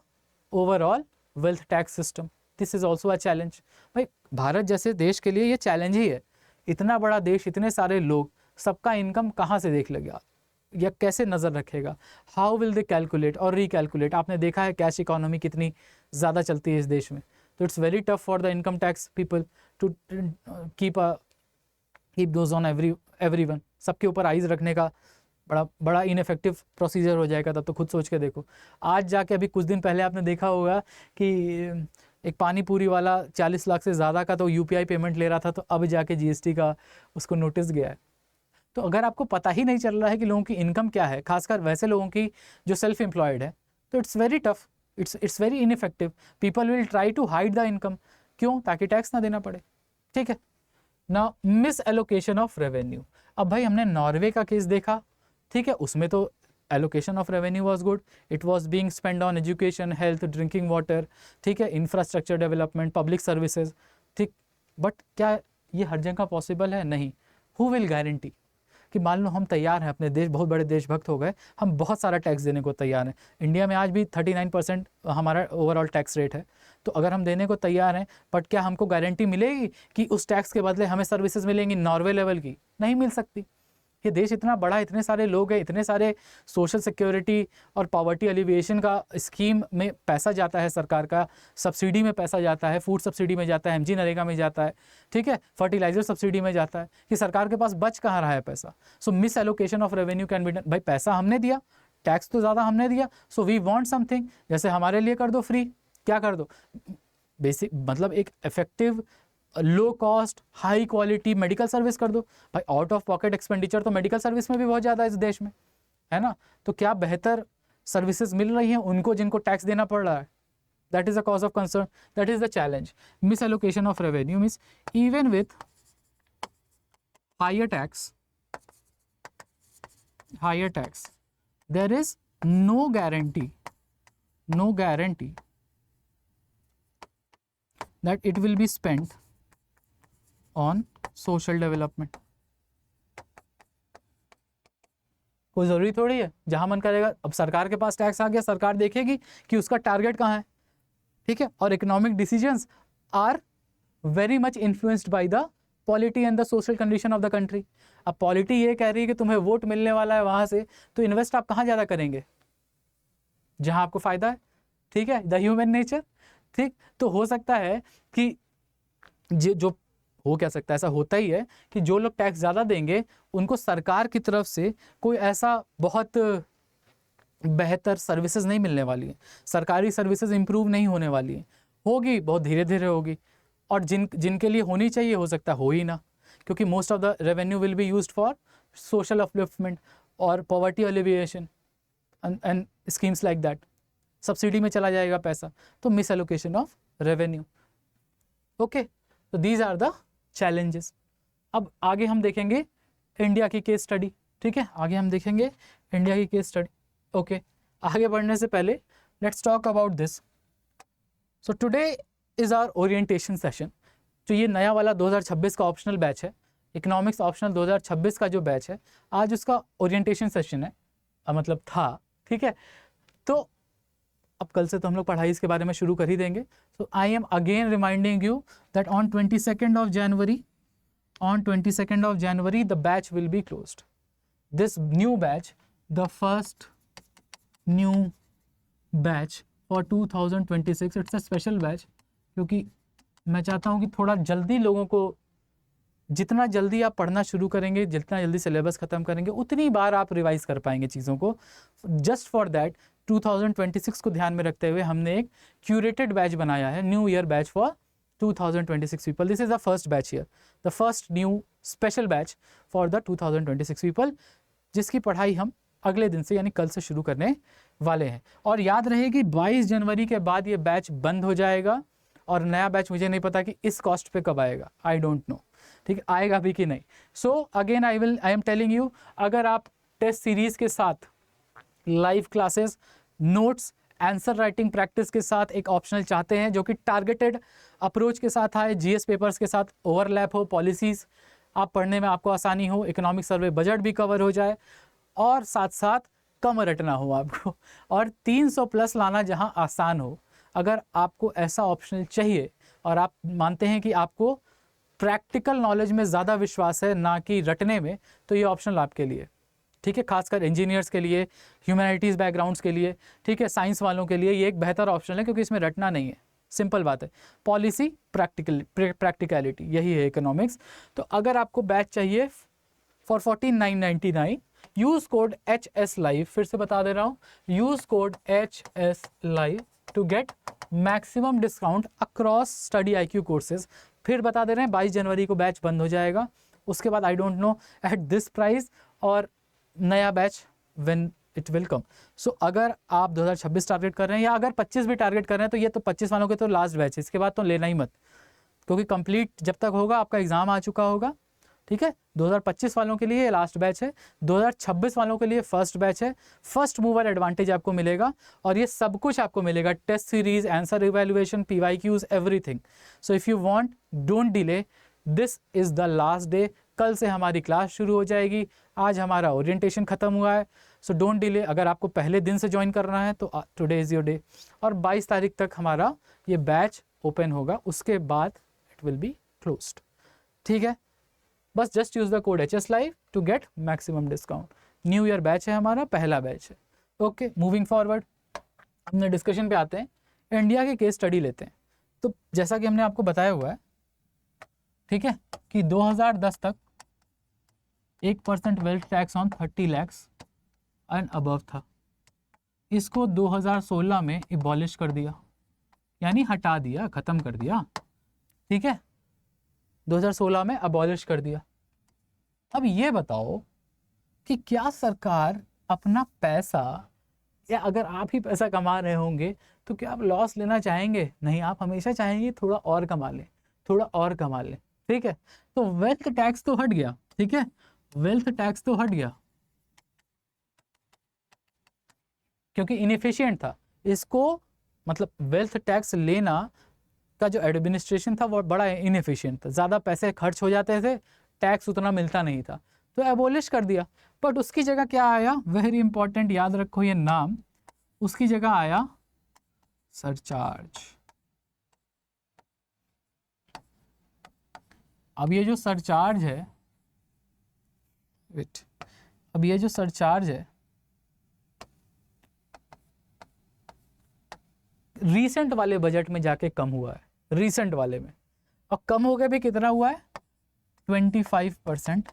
overall wealth tax system, this is also a challenge. भाई भारत जैसे देश के लिए ये चैलेंज ही है, इतना बड़ा देश, इतने सारे लोग, सबका इनकम कहाँ से देख लेगा या कैसे नज़र रखेगा, हाउ विल दे कैलकुलेट और रिकैलकुलेट। आपने देखा है कैश इकोनॉमी कितनी ज़्यादा चलती है इस देश में, तो it's very tough for the income tax people to keep those on everyone. सबके ऊपर आइज़ रखने का बड़ा इनफेक्टिव प्रोसीजर हो जाएगा तब तो खुद सोच के देखो। आज जाके अभी कुछ दिन पहले आपने देखा होगा कि एक पानी पूरी वाला 40 लाख से ज़्यादा का तो यूपीआई पेमेंट ले रहा था, तो अब जाके जीएसटी का उसको नोटिस गया है। तो अगर आपको पता ही नहीं चल रहा है कि लोगों की इनकम क्या है, खासकर वैसे लोगों की जो सेल्फ एम्प्लॉयड है, तो it's very tough, it's very ineffective. People will try to hide the income, क्यों? ताकि टैक्स ना देना पड़े। ठीक है ना, मिस एलोकेशन ऑफ रेवेन्यू। अब भाई हमने नॉर्वे का केस देखा, ठीक है, उसमें तो allocation of revenue was good, it was being spend on education, health, drinking water, ठीक है, इंफ्रास्ट्रक्चर डेवलपमेंट, पब्लिक सर्विसेज, ठीक। बट क्या ये हर जगह पॉसिबल है? नहीं। हु विल गारंटी कि मान लो हम तैयार हैं, अपने देश, बहुत बड़े देशभक्त हो गए, हम बहुत सारा टैक्स देने को तैयार हैं। इंडिया में आज भी 39% हमारा ओवरऑल टैक्स रेट है, तो अगर हम देने को तैयार हैं, बट क्या हमको गारंटी मिलेगी कि उस टैक्स के बदले हमें सर्विसेज मिलेंगी नॉर्वे लेवल की? नहीं मिल सकती। ये देश इतना बड़ा, इतने सारे लोग हैं, इतने सारे सोशल सिक्योरिटी और पॉवर्टी एलिविएशन का स्कीम में पैसा जाता है, सरकार का सब्सिडी में पैसा जाता है, फूड सब्सिडी में जाता है, एमजी नरेगा में जाता है, ठीक है, फर्टिलाइजर सब्सिडी में जाता है, कि सरकार के पास बच कहाँ रहा है पैसा। So misallocation of revenue can be done. भाई पैसा हमने दिया, टैक्स तो ज़्यादा हमने दिया, सो वी वांट समथिंग, जैसे हमारे लिए कर दो फ्री, क्या कर दो, बेसिक मतलब एक effective low cost high quality medical service कर दो। भाई आउट ऑफ पॉकेट एक्सपेंडिचर तो मेडिकल सर्विस में भी बहुत ज़्यादा है इस देश में, है ना, तो क्या बेहतर सर्विसेज मिल रही हैं उनको जिनको टैक्स देना पड़ रहा है? That is the cause of concern, that is the challenge. Misallocation of revenue means even with higher tax there is no guarantee that it will be spent on social development। कोई ज़रूरी थोड़ी है जहां मन करेगा, अब सरकार के पास टैक्स आ गया, सरकार देखेगी कि उसका टारगेट कहाँ है, ठीक है, और economic decisions are very much influenced by the polity and the social condition of the country. अब पॉलिटी ये कह रही है कि तुम्हें वोट मिलने वाला है वहां से, तो इन्वेस्ट आप कहाँ ज़्यादा करेंगे? जहां आपको फायदा है, ठीक है, द ह्यूमन नेचर, ठीक। तो हो सकता है कि जो हो क्या सकता है, ऐसा होता ही है कि जो लोग टैक्स ज़्यादा देंगे उनको सरकार की तरफ से कोई ऐसा बहुत बेहतर सर्विसेज नहीं मिलने वाली है, सरकारी सर्विसेज इंप्रूव नहीं होने वाली है, होगी बहुत धीरे धीरे होगी, और जिनके लिए होनी चाहिए हो सकता हो ही ना, क्योंकि most of the revenue will be used for social upliftment और poverty alleviation and schemes like that, subsidy में चला जाएगा पैसा, तो misallocation of revenue. Okay, तो दीज आर द चैलेंजेस। अब आगे हम देखेंगे इंडिया की केस स्टडी, ठीक है, आगे हम देखेंगे इंडिया की केस स्टडी। ओके, आगे बढ़ने से पहले let's talk about this. So today is our orientation session. जो ये नया वाला 2026 का ऑप्शनल बैच है, इकोनॉमिक्स ऑप्शनल 2026 का जो बैच है, आज उसका ओरिएंटेशन सेशन है, मतलब था, ठीक है। तो अब कल से तो हम लोग पढ़ाई इसके बारे में शुरू कर ही देंगे। So I am again reminding you that on 22nd of January the batch will be closed. This new batch, the first new batch for 2026, it's a special batch, क्योंकि मैं चाहता हूँ कि थोड़ा जल्दी लोगों को, जितना जल्दी आप पढ़ना शुरू करेंगे, जितना जल्दी सिलेबस ख़त्म करेंगे, उतनी बार आप रिवाइज कर पाएंगे चीज़ों को। जस्ट फॉर दैट 2026 को ध्यान में रखते हुए हमने एक क्यूरेटेड बैच बनाया है, new year batch for 2026 people. This is the first batch here, the first new special batch for the 2026 people, जिसकी पढ़ाई हम अगले दिन से यानी कल से शुरू करने वाले हैं। और याद रहे कि 22 जनवरी के बाद ये बैच बंद हो जाएगा और नया बैच मुझे नहीं पता कि इस कॉस्ट पे कब आएगा, आई डोंट नो, ठीक है, आएगा भी कि नहीं। So again I am telling you, अगर आप टेस्ट सीरीज के साथ live classes, notes, answer writing practice के साथ एक ऑप्शनल चाहते हैं जो कि टारगेटेड अप्रोच के साथ आए, जीएस पेपर्स के साथ ओवरलैप हो, पॉलिसीज़ आप पढ़ने में आपको आसानी हो, इकोनॉमिक सर्वे बजट भी कवर हो जाए और साथ साथ कम रटना हो आपको, और 300 प्लस लाना जहां आसान हो। अगर आपको ऐसा ऑप्शनल चाहिए और आप मानते हैं कि आपको प्रैक्टिकल नॉलेज में ज़्यादा विश्वास है ना कि रटने में, तो ये ऑप्शनल आपके लिए, ठीक है, खासकर इंजीनियर्स के लिए, ह्यूमैनिटीज़ बैकग्राउंड्स के लिए, ठीक है, साइंस वालों के लिए ये एक बेहतर ऑप्शन है क्योंकि इसमें रटना नहीं है, सिंपल बात है। पॉलिसी, प्रैक्टिकलिटी, यही है इकोनॉमिक्स। तो अगर आपको बैच चाहिए for 14,999, use code HS Live, फिर से बता दे रहा हूँ, use code HS Live to get maximum discount across study IQ courses. फिर बता दे रहे हैं 22 जनवरी को बैच बंद हो जाएगा, उसके बाद I don't know at this price और नया batch when it will come. So अगर आप 2026 टारगेट कर रहे हैं या अगर 25 भी टारगेट कर रहे हैं तो ये तो 25 वालों के तो लास्ट बैच है, इसके बाद तो लेना ही मत, क्योंकि कंप्लीट जब तक होगा आपका एग्जाम आ चुका होगा, ठीक है। 2025 वालों के लिए लास्ट बैच है, 2026 वालों के लिए फर्स्ट बैच है। फर्स्ट मूवर एडवांटेज आपको मिलेगा और ये सब कुछ आपको मिलेगा, test series, answer evaluation, PYQs, everything. So if you want, don't delay, this is the last day. कल से हमारी क्लास शुरू हो जाएगी, आज हमारा ओरिएंटेशन ख़त्म हुआ है, सो डोंट डिले। अगर आपको पहले दिन से ज्वाइन करना है तो टुडे इज़ योर डे, और 22 तारीख तक हमारा ये बैच ओपन होगा, उसके बाद इट विल बी क्लोज्ड, ठीक है। बस just use the code HS Live to get maximum discount. New year batch है हमारा, पहला बैच है। ओके, मूविंग फॉरवर्ड, अपने डिस्कशन पे आते हैं, इंडिया के केस स्टडी लेते हैं। तो जैसा कि हमने आपको बताया हुआ है, ठीक है, कि 2010 तक 1% wealth tax on 30 lakhs and above था, इसको 2016 में एबॉलिश कर दिया, यानी हटा दिया, ख़त्म कर दिया, ठीक है, 2016 में अबॉलिश कर दिया। अब ये बताओ कि क्या सरकार अपना पैसा, या अगर आप ही पैसा कमा रहे होंगे तो क्या आप लॉस लेना चाहेंगे? नहीं, आप हमेशा चाहेंगे थोड़ा और कमा लें, थोड़ा और कमा लें, ठीक है। तो वेल्थ टैक्स तो हट गया, ठीक है, वेल्थ टैक्स तो हट गया क्योंकि इनएफिशिएंट था। इसको मतलब वेल्थ टैक्स लेना का जो एडमिनिस्ट्रेशन था वो बड़ा इनएफिशिएंट था, ज़्यादा पैसे खर्च हो जाते थे, टैक्स उतना मिलता नहीं था, तो एबॉलिश कर दिया। बट उसकी जगह क्या आया, वेरी इंपॉर्टेंट, याद रखो ये नाम, उसकी जगह आया सरचार्ज। अब ये जो सरचार्ज है, वेट, अब ये जो सरचार्ज है रीसेंट वाले बजट में जाके कम हुआ है, रीसेंट वाले में, और कम हो गया भी कितना हुआ है, 25%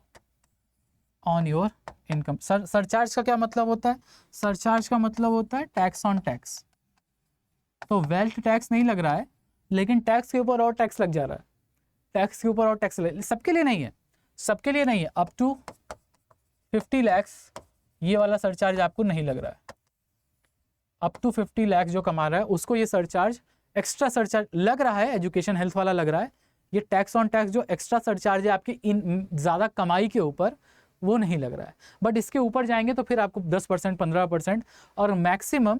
ऑन योर इनकम। सरचार्ज का क्या मतलब होता है? सरचार्ज का मतलब होता है टैक्स ऑन टैक्स। तो वेल्थ टैक्स नहीं लग रहा है, लेकिन टैक्स के ऊपर और टैक्स लग जा रहा है, टैक्स के ऊपर और टैक्स, सबके लिए नहीं है, सबके लिए नहीं है। अप टू 50 lakhs ये वाला सरचार्ज आपको नहीं लग रहा है, अप टू 50 लाख जो कमा रहा है उसको ये सरचार्ज, एक्स्ट्रा सरचार्ज लग रहा है, एजुकेशन हेल्थ वाला लग रहा है। ये टैक्स ऑन टैक्स जो एक्स्ट्रा सरचार्ज है आपकी इन ज़्यादा कमाई के ऊपर, वो नहीं लग रहा है। बट इसके ऊपर जाएंगे तो फिर आपको 10%, 15% और मैक्सिमम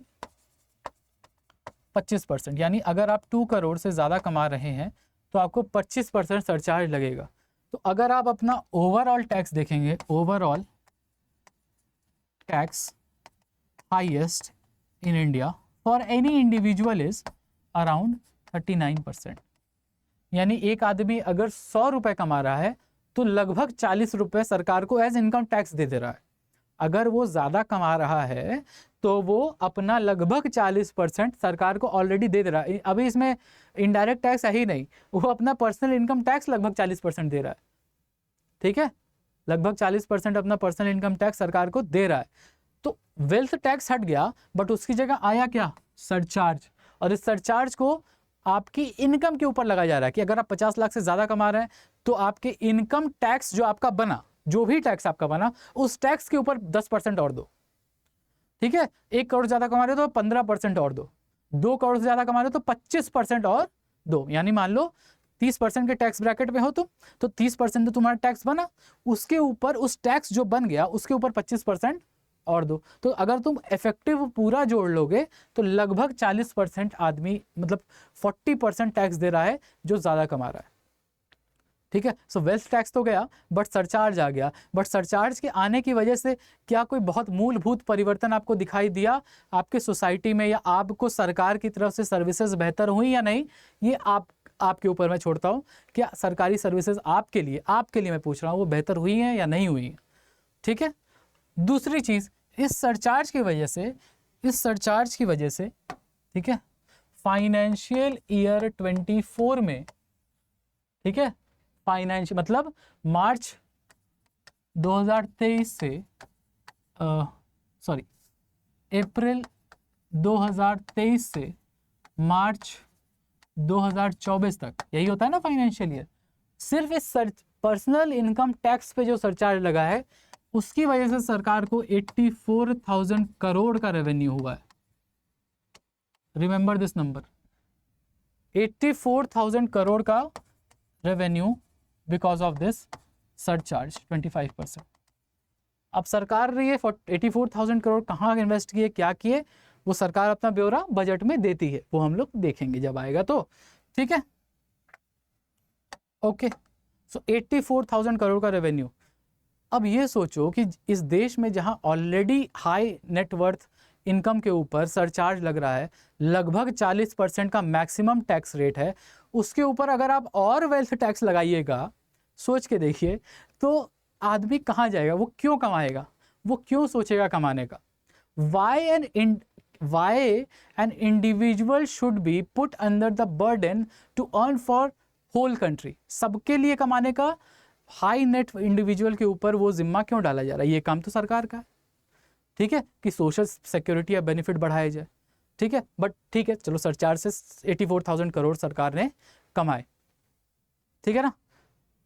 25%, यानी अगर आप 2 करोड़ से ज़्यादा कमा रहे हैं तो आपको 25% सरचार्ज लगेगा। तो अगर आप अपना ओवरऑल टैक्स देखेंगे, overall tax highest in India for any individual is around 39%, यानी एक आदमी अगर 100 रुपये कमा रहा है तो लगभग 40 रुपये सरकार को एज इनकम टैक्स दे रहा है। अगर वो ज़्यादा कमा रहा है तो वो अपना लगभग 40% सरकार को ऑलरेडी दे रहा है। अभी इसमें इनडायरेक्ट टैक्स है ही नहीं, वो अपना पर्सनल इनकम टैक्स लगभग 40% दे रहा है, ठीक है, लगभग 40% अपना पर्सनल इनकम टैक्स सरकार को दे रहा है। तो वेल्थ टैक्स हट गया, बट उसकी जगह आया क्या, सरचार्ज। और इस सरचार्ज को आपकी इनकम के ऊपर लगाया जा रहा है कि अगर आप 50 लाख से ज़्यादा कमा रहे हैं तो आपके इनकम टैक्स जो आपका बना, जो भी टैक्स आपका बना, उस टैक्स के ऊपर 10% और दो, ठीक है। 1 करोड़ ज़्यादा कमा रहे हो तो 15% और दो, 2 करोड़ से ज़्यादा कमा रहे हो तो 25% और दो, यानी मान लो 30% के टैक्स ब्रैकेट में हो तुम, तो 30% तो तुम्हारा टैक्स बना, उसके ऊपर उस टैक्स जो बन गया उसके ऊपर 25% और दो। तो अगर तुम इफेक्टिव पूरा जोड़ लोगे तो लगभग 40% आदमी, मतलब 40% टैक्स दे रहा है जो ज़्यादा कमा रहा है। ठीक है, सो वेल्थ टैक्स तो गया, बट सरचार्ज आ गया। बट सरचार्ज के आने की वजह से क्या कोई बहुत मूलभूत परिवर्तन आपको दिखाई दिया आपके सोसाइटी में, या आपको सरकार की तरफ से सर्विसेज बेहतर हुई या नहीं, ये आपके ऊपर मैं छोड़ता हूँ। क्या सरकारी सर्विसेज आपके लिए मैं पूछ रहा हूँ वो बेहतर हुई हैं या नहीं हुई हैं? ठीक है। दूसरी चीज़, इस सरचार्ज की वजह से ठीक है, फाइनेंशियल ईयर 24 में, ठीक है, फाइनेंशियल मतलब मार्च 2023 से अप्रैल 2023 से मार्च 2024 तक, यही होता है ना फाइनेंशियल ईयर। सिर्फ इस पर्सनल इनकम टैक्स पे जो सरचार्ज लगा है उसकी वजह से सरकार को 84,000 करोड़ का रेवेन्यू हुआ है। रिमेंबर दिस नंबर, 84,000 करोड़ का revenue because of this surcharge 25%। अब सरकार रही है 84,000 करोड़ कहाँ इन्वेस्ट किए, क्या किए, वो सरकार अपना ब्यौरा बजट में देती है, वो हम लोग देखेंगे जब आएगा तो। ठीक है, ओके। सो 84,000 करोड़ का रेवेन्यू। अब ये सोचो कि इस देश में जहां ऑलरेडी हाई नेटवर्थ इनकम के ऊपर सरचार्ज लग रहा है, लगभग 40% का मैक्सिमम टैक्स रेट है, उसके ऊपर अगर आप और वेल्थ टैक्स लगाइएगा, सोच के देखिए, तो आदमी कहाँ जाएगा, वो क्यों कमाएगा, वो क्यों सोचेगा कमाने का? Why an individual should be put under the burden to earn for whole country? सबके लिए कमाने का हाई नेट इंडिविजुअल के ऊपर वो जिम्मा क्यों डाला जा रहा है? ये काम तो सरकार का है, ठीक है, कि सोशल सिक्योरिटी या बेनिफिट बढ़ाया जाए। ठीक है, बट ठीक है, चलो सरचार्ज से 84,000 करोड़ सरकार ने कमाए, ठीक है ना,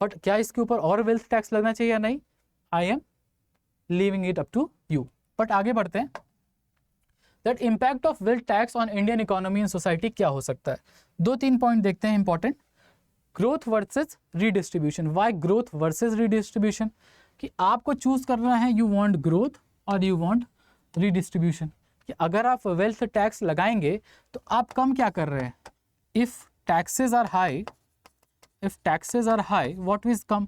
बट क्या इसके ऊपर और वेल्थ टैक्स लगना चाहिए या नहीं? I am leaving it up to you. But आगे बढ़ते हैं, that impact of wealth tax on Indian economy and society क्या हो सकता है? 2-3 पॉइंट देखते हैं important. Growth versus redistribution. Why growth versus redistribution? कि आपको चूज करना है, यू वांट ग्रोथ और यू वांट रीडिस्ट्रीब्यूशन। कि अगर आप वेल्थ टैक्स लगाएंगे तो आप कम क्या कर रहे हैं? If taxes are high, what will come?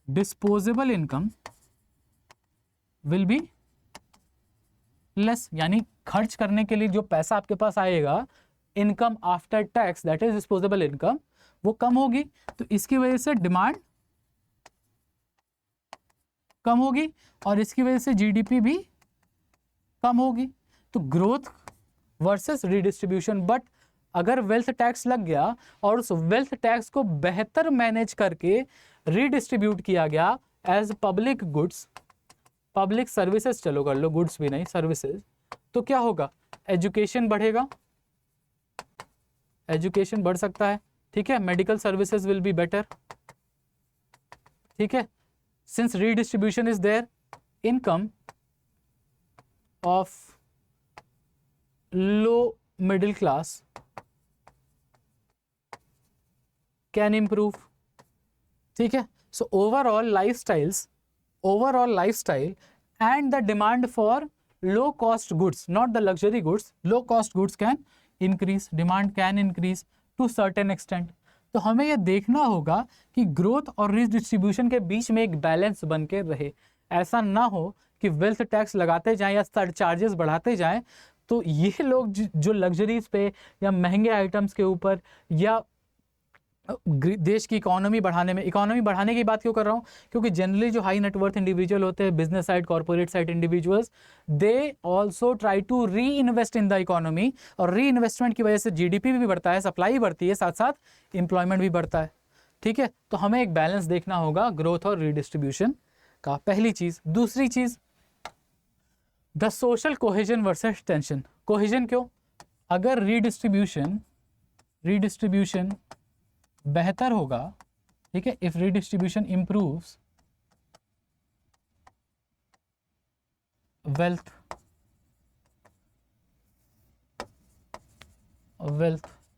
Disposable income will be less, यानी खर्च करने के लिए जो पैसा आपके पास आएगा, income after tax, that is disposable income, वो कम होगी। तो इसकी वजह से डिमांड कम होगी और इसकी वजह से जीडीपी भी कम होगी। तो ग्रोथ वर्सेस रीडिस्ट्रीब्यूशन। बट अगर वेल्थ टैक्स लग गया और उस वेल्थ टैक्स को बेहतर मैनेज करके रीडिस्ट्रीब्यूट किया गया as public goods, public services, चलो कर लो, गुड्स भी नहीं, सर्विसेज, तो क्या होगा? एजुकेशन बढ़ेगा, एजुकेशन बढ़ सकता है, ठीक है, medical services will be better, ठीक है, since redistribution is there, income of low middle class can improve, ठीक है। So overall lifestyle and the demand for low cost goods, not the luxury goods, low cost goods can increase, demand can increase to certain extent. तो हमें यह देखना होगा कि growth और redistribution के बीच में एक बैलेंस बन के रहे। ऐसा ना हो कि वेल्थ टैक्स लगाते जाएं या चार्जेस बढ़ाते जाएं तो ये लोग जो लग्जरीज पे या महंगे आइटम्स के ऊपर या देश की इकोनॉमी बढ़ाने की बात क्यों कर रहा हूँ? क्योंकि जनरली जो हाई नेटवर्थ इंडिविजुअल होते हैं, business side, corporate side individuals, they also try to reinvest in the economy, और री इन्वेस्टमेंट की वजह से जीडीपी भी बढ़ता है, सप्लाई बढ़ती है, साथ साथ एम्प्लॉयमेंट भी बढ़ता है, ठीक है। तो हमें एक बैलेंस देखना होगा ग्रोथ और रीडिस्ट्रीब्यूशन का, पहली चीज। दूसरी चीज, the social cohesion versus tension. Cohesion क्यों? अगर रीडिस्ट्रीब्यूशन बेहतर होगा, ठीक है, if redistribution improves wealth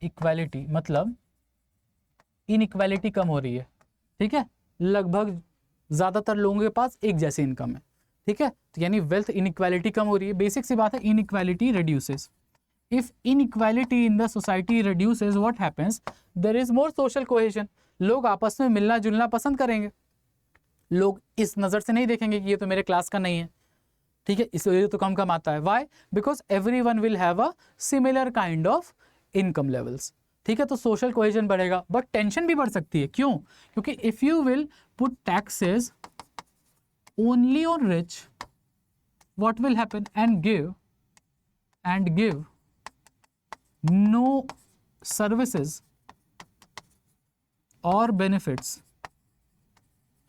equality, मतलब इनइक्वालिटी कम हो रही है, ठीक है, लगभग ज़्यादातर लोगों के पास एक जैसी इनकम है, ठीक है, तो यानी वेल्थ इनइक्वालिटी कम हो रही है। बेसिक सी बात है, inequality reduces. If inequality in the society reduces, what happens, there is more social cohesion. लोग आपस में मिलना जुलना पसंद करेंगे, लोग इस नज़र से नहीं देखेंगे कि ये तो मेरे क्लास का नहीं है, ठीक है, इसलिए तो कम कमाता है। Why? Because everyone will have a similar kind of income levels, ठीक है, तो सोशल कोहेजन बढ़ेगा। बट टेंशन भी बढ़ सकती है, क्यों? क्योंकि if you will put taxes only on rich, what will happen, and give no services और benefits,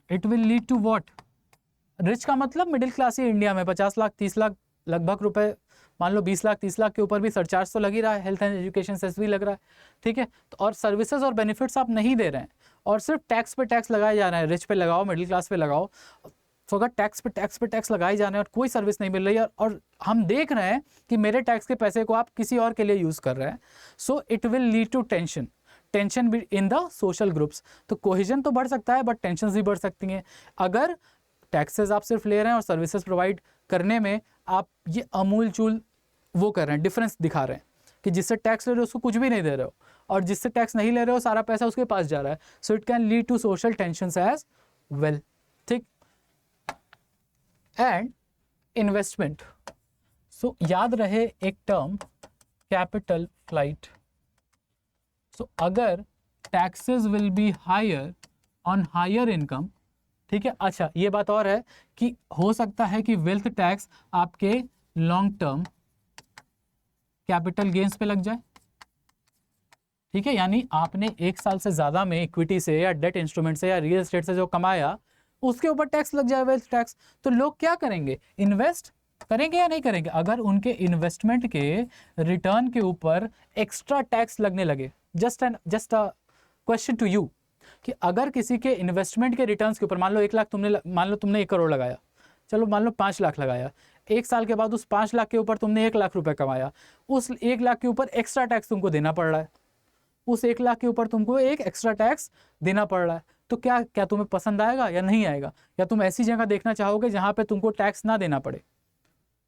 it will lead to what? Rich का मतलब मिडिल क्लास ही इंडिया में 50 लाख 30 लाख लगभग रुपए, मान लो 20 लाख 30 लाख के ऊपर भी सरचार्ज तो लग ही रहा है, हेल्थ एंड एजुकेशन सेस भी लग रहा है, ठीक है, तो और सर्विसेज और बेनिफिट्स आप नहीं दे रहे हैं और सिर्फ टैक्स पे टैक्स लगाए जा रहे हैं, रिच पे लगाओ, मिडिल क्लास पे लगाओ, तो अगर टैक्स पे टैक्स लगाए जा रहे हैं और कोई सर्विस नहीं मिल रही है और हम देख रहे हैं कि मेरे टैक्स के पैसे को आप किसी और के लिए यूज़ कर रहे हैं, so it will lead to tension भी इन द सोशल ग्रुप्स। तो कोहेजन तो बढ़ सकता है बट टेंशन भी बढ़ सकती हैं अगर टैक्सेस आप सिर्फ ले रहे हैं और सर्विसेज प्रोवाइड करने में आप ये अमूल चूल वो कर रहे हैं, डिफरेंस दिखा रहे हैं कि जिससे टैक्स ले रहे हो उसको कुछ भी नहीं दे रहे हो और जिससे टैक्स नहीं ले रहे हो सारा पैसा उसके पास जा रहा है। So it can lead to social tensions as well, ठीक। एंड इन्वेस्टमेंट, सो याद रहे एक टर्म कैपिटल फ्लाइट। सो अगर taxes will be higher on higher income, ठीक है, अच्छा ये बात और है कि हो सकता है कि वेल्थ टैक्स आपके लॉन्ग टर्म कैपिटल गेन्स पे लग जाए, ठीक है, यानी आपने एक साल से ज़्यादा में इक्विटी से या डेट इंस्ट्रूमेंट से या रियल एस्टेट से जो कमाया उसके ऊपर टैक्स लग जाए, वेल्थ टैक्स। तो लोग क्या करेंगे, इन्वेस्ट करेंगे या नहीं करेंगे? अगर उनके इन्वेस्टमेंट के रिटर्न के ऊपर एक्स्ट्रा टैक्स लगने लगे, just a question to you कि अगर किसी के इन्वेस्टमेंट के रिटर्न्स के ऊपर मान लो 1 लाख तुमने 1 करोड़ लगाया, चलो मान लो 5 लाख लगाया, 1 साल के बाद उस 5 लाख के ऊपर तुमने 1 लाख रुपए कमाया, उस 1 लाख के ऊपर एक्स्ट्रा टैक्स तुमको देना पड़ रहा है, उस 1 लाख के ऊपर तुमको एक एक्स्ट्रा टैक्स देना पड़ रहा है, तो क्या तुम्हें पसंद आएगा या नहीं आएगा? या तुम ऐसी जगह देखना चाहोगे जहाँ पे तुमको टैक्स ना देना पड़े?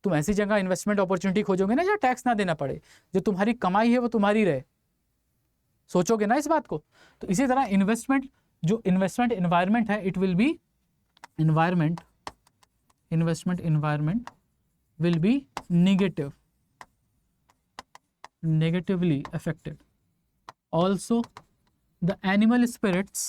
तुम ऐसी जगह इन्वेस्टमेंट अपॉर्चुनिटी खोजोगे ना जहाँ टैक्स ना देना पड़े, जो तुम्हारी कमाई है वो तुम्हारी रहे, सोचोगे ना इस बात को। तो इसी तरह इन्वेस्टमेंट एनवायरनमेंट है, it will be investment environment will be negatively affected. Also the animal spirits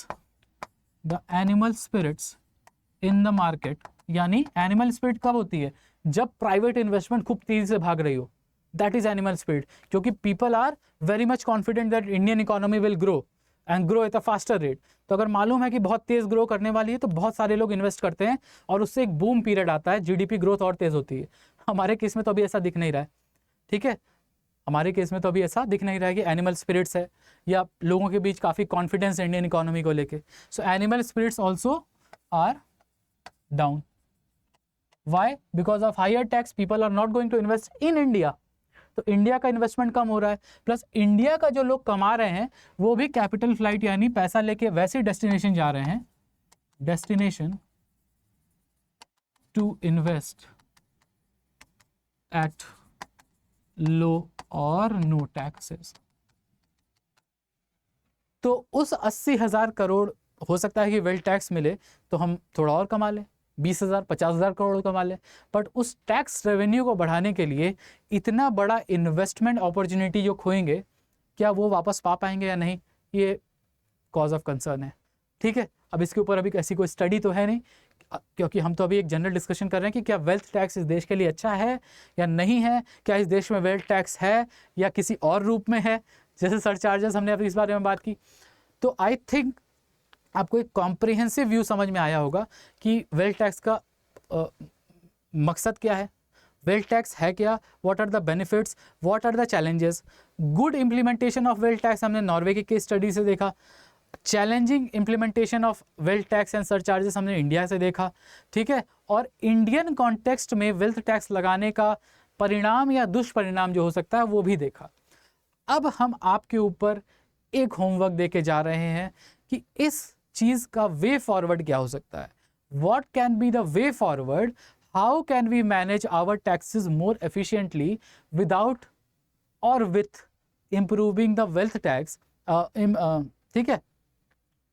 in the market, यानी एनिमल स्पिरिट कब होती है? जब प्राइवेट इन्वेस्टमेंट खूब तेजी से भाग रही हो, दैट इज एनिमल स्पिरिट, क्योंकि people are very much confident that Indian economy will grow and grow at a faster rate. तो अगर मालूम है कि बहुत तेज ग्रो करने वाली है तो बहुत सारे लोग इन्वेस्ट करते हैं और उससे एक बूम पीरियड आता है, जीडीपी ग्रोथ और तेज होती है। हमारे केस में तो अभी ऐसा दिख नहीं रहा है, ठीक है, हमारे केस में तो अभी ऐसा दिख नहीं रहा है कि एनिमल स्पिरिट्स है या लोगों के बीच काफ़ी कॉन्फिडेंस है इंडियन इकोनॉमी को लेके। So animal spirits also are down. Why? Because of higher tax people are not going to invest in India, तो इंडिया का इन्वेस्टमेंट कम हो रहा है, प्लस इंडिया का जो लोग कमा रहे हैं वो भी कैपिटल फ्लाइट यानी पैसा लेके वैसे डेस्टिनेशन जा रहे हैं, destination to invest at low और नो टैक्सेस। तो उस 80,000 करोड़ हो सकता है कि वेल्थ टैक्स मिले तो हम थोड़ा और कमा लें, 20,000 50,000 करोड़ कमा लें, बट उस टैक्स रेवेन्यू को बढ़ाने के लिए इतना बड़ा इन्वेस्टमेंट अपॉर्चुनिटी जो खोएंगे, क्या वो वापस पा पाएंगे या नहीं, ये कॉज ऑफ कंसर्न है, ठीक है। अब इसके ऊपर अभी ऐसी कोई स्टडी तो है नहीं, क्योंकि हम तो अभी एक जनरल डिस्कशन कर रहे हैं कि क्या वेल्थ टैक्स इस देश के लिए अच्छा है या नहीं है, क्या इस देश में वेल्थ टैक्स है या किसी और रूप में है, जैसे सरचार्जेस हमने अभी इस बारे में बात की। तो आई थिंक आपको एक कॉम्प्रिहेंसिव व्यू समझ में आया होगा कि वेल्थ टैक्स का मकसद क्या है, वेल्थ टैक्स है क्या, what are the benefits, what are the challenges. Good implementation of wealth tax हमने नॉर्वे की केस स्टडी से देखा, challenging implementation of wealth tax and surcharges हमने इंडिया से देखा, ठीक है, और इंडियन कॉन्टेक्स्ट में वेल्थ टैक्स लगाने का परिणाम या दुष्परिणाम जो हो सकता है वो भी देखा। अब हम आपके ऊपर एक होमवर्क देके जा रहे हैं कि इस चीज़ का वे फॉरवर्ड क्या हो सकता है, what can be the way forward, how can we manage our taxes more efficiently without और with improving the wealth tax. ठीक है,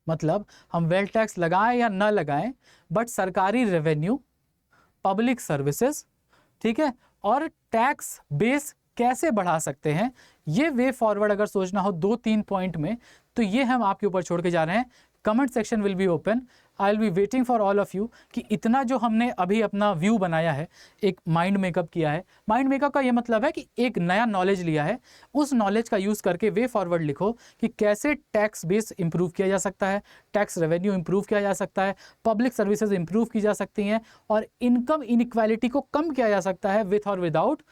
मतलब हम वेल्थ टैक्स लगाएं या ना लगाएं, बट सरकारी रेवेन्यू, पब्लिक सर्विसेज, ठीक है, और टैक्स बेस कैसे बढ़ा सकते हैं, ये वे फॉरवर्ड अगर सोचना हो 2-3 पॉइंट में, तो ये हम आपके ऊपर छोड़ के जा रहे हैं। Comment section will be open, I will be waiting for all of you कि इतना जो हमने अभी अपना व्यू बनाया है, एक माइंड मेकअप किया है। माइंड मेकअप का ये मतलब है कि एक नया नॉलेज लिया है, उस नॉलेज का यूज़ करके वे फॉरवर्ड लिखो कि कैसे टैक्स बेस इंप्रूव किया जा सकता है, टैक्स रेवेन्यू इंप्रूव किया जा सकता है, पब्लिक सर्विसेज इंप्रूव की जा सकती हैं, और इनकम इनइक्वालिटी को कम किया जा सकता है विथ और without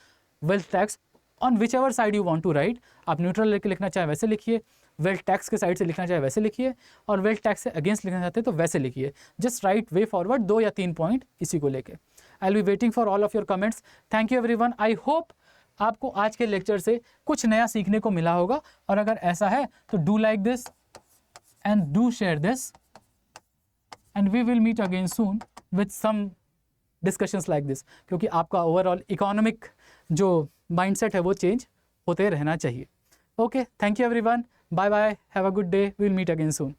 wealth tax, on whichever side you want to write. आप न्यूट्रल लेके लिखना चाहे वैसे लिखिए, वेल्थ टैक्स के साइड से लिखना चाहे वैसे लिखिए, और वेल्थ टैक्स से अगेंस्ट लिखना चाहते हैं तो वैसे लिखिए। जस्ट राइट वे फॉरवर्ड 2 या 3 पॉइंट इसी को लेके। आई will be waiting for all of your comments. Thank you everyone. I hope आपको आज के लेक्चर से कुछ नया सीखने को मिला होगा, और अगर ऐसा है तो do like this and do share this, and we will meet again soon with some discussions like this, क्योंकि आपका ओवरऑल इकोनॉमिक जो माइंडसेट है वो चेंज होते रहना चाहिए। Okay, thank you everyone, bye bye, have a good day, we will meet again soon.